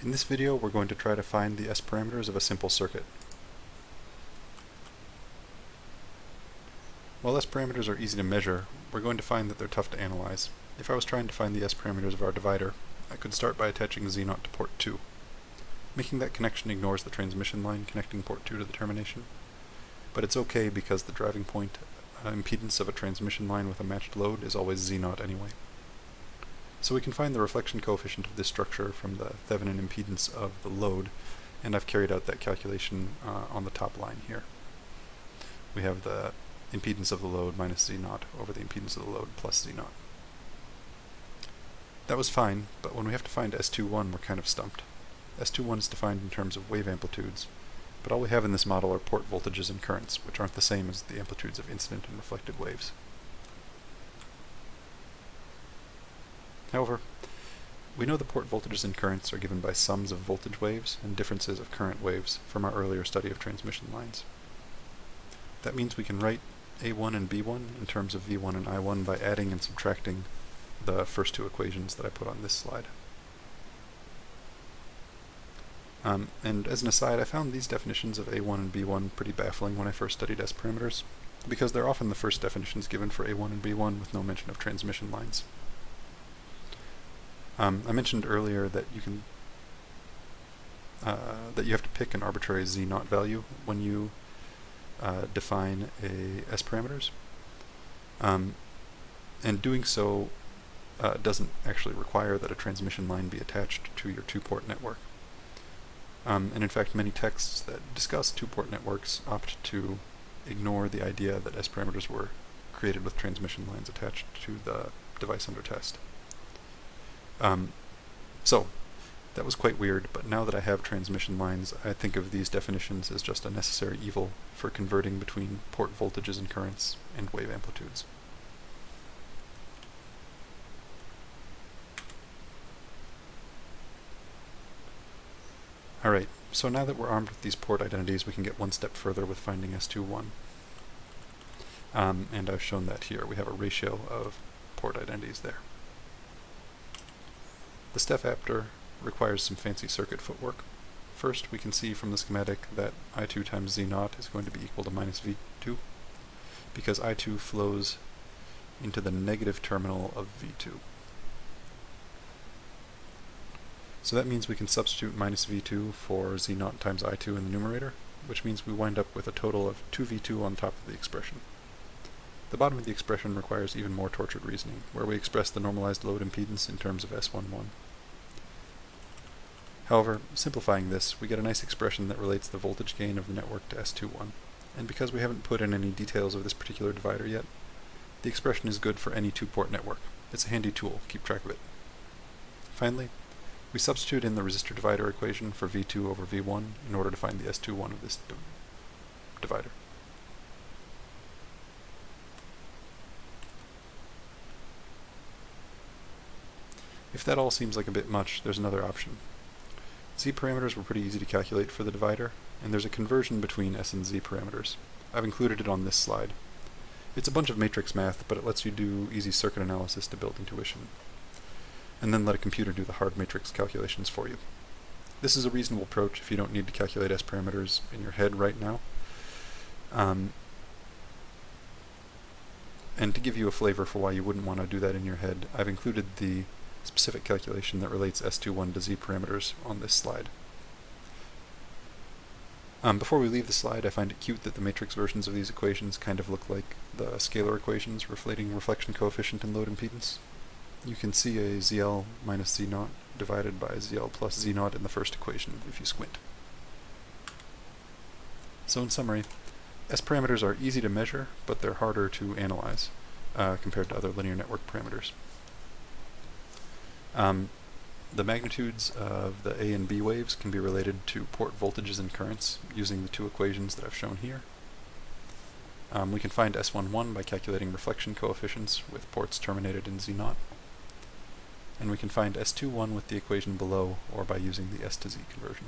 In this video, we're going to try to find the S parameters of a simple circuit. While S parameters are easy to measure, we're going to find that they're tough to analyze. If I was trying to find the S parameters of our divider, I could start by attaching Z0 to port 2. Making that connection ignores the transmission line connecting port 2 to the termination, but it's okay because the driving point impedance of a transmission line with a matched load is always Z0 anyway. So we can find the reflection coefficient of this structure from the Thevenin impedance of the load, and I've carried out that calculation on the top line here. We have the impedance of the load minus Z0 over the impedance of the load plus Z0. That was fine, but when we have to find S21, we're kind of stumped. S21 is defined in terms of wave amplitudes, but all we have in this model are port voltages and currents, which aren't the same as the amplitudes of incident and reflected waves. However, we know the port voltages and currents are given by sums of voltage waves and differences of current waves from our earlier study of transmission lines. That means we can write A1 and B1 in terms of V1 and I1 by adding and subtracting the first two equations that I put on this slide. And as an aside, I found these definitions of A1 and B1 pretty baffling when I first studied S parameters, because they're often the first definitions given for A1 and B1 with no mention of transmission lines. I mentioned earlier that you can that you have to pick an arbitrary Z0 value when you define a S parameters, and doing so doesn't actually require that a transmission line be attached to your two-port network. And in fact, many texts that discuss two-port networks opt to ignore the idea that S parameters were created with transmission lines attached to the device under test. So, that was quite weird, but now that I have transmission lines, I think of these definitions as just a necessary evil for converting between port voltages and currents and wave amplitudes. Alright, so now that we're armed with these port identities, we can get one step further with finding S21. And I've shown that here. We have a ratio of port identities there. The step after requires some fancy circuit footwork. First, we can see from the schematic that I2 times Z0 is going to be equal to minus V2, because I2 flows into the negative terminal of V2. So that means we can substitute minus V2 for Z0 times I2 in the numerator, which means we wind up with a total of 2V2 on top of the expression. The bottom of the expression requires even more tortured reasoning, where we express the normalized load impedance in terms of S11. However, simplifying this, we get a nice expression that relates the voltage gain of the network to S21, and because we haven't put in any details of this particular divider yet, the expression is good for any two-port network. It's a handy tool, keep track of it. Finally, we substitute in the resistor divider equation for V2 over V1 in order to find the S21 of this divider. If that all seems like a bit much, there's another option. Z parameters were pretty easy to calculate for the divider, and there's a conversion between S and Z parameters. I've included it on this slide. It's a bunch of matrix math, but it lets you do easy circuit analysis to build intuition, and then let a computer do the hard matrix calculations for you. This is a reasonable approach if you don't need to calculate S parameters in your head right now. And to give you a flavor for why you wouldn't want to do that in your head, I've included the specific calculation that relates S21 to Z parameters on this slide. Before we leave the slide, I find it cute that the matrix versions of these equations kind of look like the scalar equations reflecting reflection coefficient and load impedance. You can see a ZL minus Z0 divided by ZL plus Z0 in the first equation if you squint. So in summary, S parameters are easy to measure, but they're harder to analyze compared to other linear network parameters. The magnitudes of the A and B waves can be related to port voltages and currents using the two equations that I've shown here. We can find S11 by calculating reflection coefficients with ports terminated in Z0. And we can find S21 with the equation below or by using the S to Z conversion.